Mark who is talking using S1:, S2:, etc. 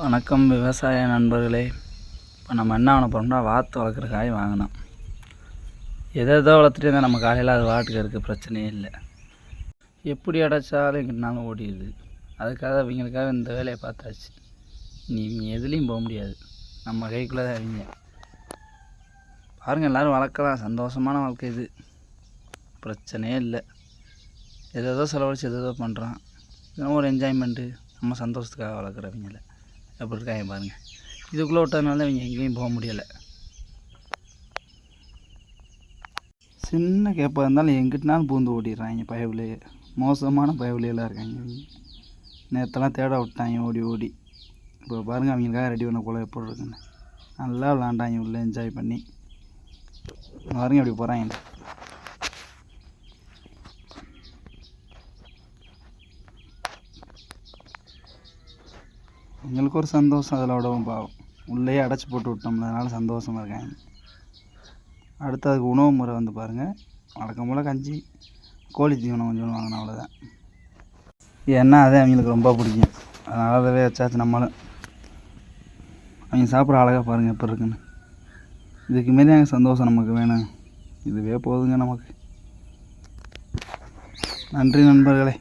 S1: வணக்கம் விவசாய நண்பர்களே. இப்போ நம்ம என்ன பண்ண போகிறோம்னா வாத்து வளர்க்குற காய் வாங்கினோம். எதோ வளர்த்துட்டு இருந்தால் நம்ம காலையில் அது வாட்டுக்கு இருக்க பிரச்சனையே இல்லை. எப்படி அடைச்சாலும் எங்கிட்டனாலும் ஓடிடுது. அதுக்காக அவங்களுக்காக இந்த வேலையை பார்த்தாச்சு. இவங்க எதுலேயும் போக முடியாது, நம்ம கைக்குள்ளே தான் அவங்க. பாருங்கள், எல்லோரும் வளர்க்கலாம், சந்தோஷமான வாழ்க்கை இது, பிரச்சனையே இல்லை. எதோ செலவழித்து எதோ பண்ணுறான். இதெல்லாம் ஒரு என்ஜாய்மெண்ட்டு, நம்ம சந்தோஷத்துக்காக வளர்க்குறவங்கள எப்படி இருக்காங்க பாருங்கள். இதுக்குள்ளே விட்டதுனால இவங்க எங்கேயும் போக முடியலை. சின்ன கேப்பாக இருந்தாலும் எங்கிட்டனாலும் பூந்து ஓடிடுறாங்க. பயவுலையே மோசமான பயவுலையெல்லாம் இருக்காங்க இவங்க. நேற்றெல்லாம் தேட விட்டாங்க ஓடி ஓடி. இப்போ பாருங்கள், அவங்களுக்காக ரெடி பண்ண போல எப்படி இருக்குன்னு. நல்லா விளாண்டாங்க உள்ளே, என்ஜாய் பண்ணி. பாருங்க அப்படி போகிறாங்க. எங்களுக்கு ஒரு சந்தோஷம், அதில் விடவும் பாவம். உள்ளேயே அடைச்சி போட்டு விட்டோம்ல, அதனால் சந்தோஷமாக இருக்காங்க. அடுத்து அதுக்கு உணவு முறை வந்து பாருங்கள், வழக்கம் போல் கஞ்சி, கோழி தீவனம் கொஞ்சம் வாங்கினோம், அவ்வளோதான். ஏன்னா அதே அவங்களுக்கு ரொம்ப பிடிக்கும், அதனால் அதவே வச்சாச்சு. நம்மளும் அவங்க சாப்பிட்ற அழகாக பாருங்கள் எப்படி இருக்குன்னு. இதுக்கு மாரி எங்கள் சந்தோஷம் நமக்கு வேணும். இதுவே போதுங்க நமக்கு. நன்றி நண்பர்களே.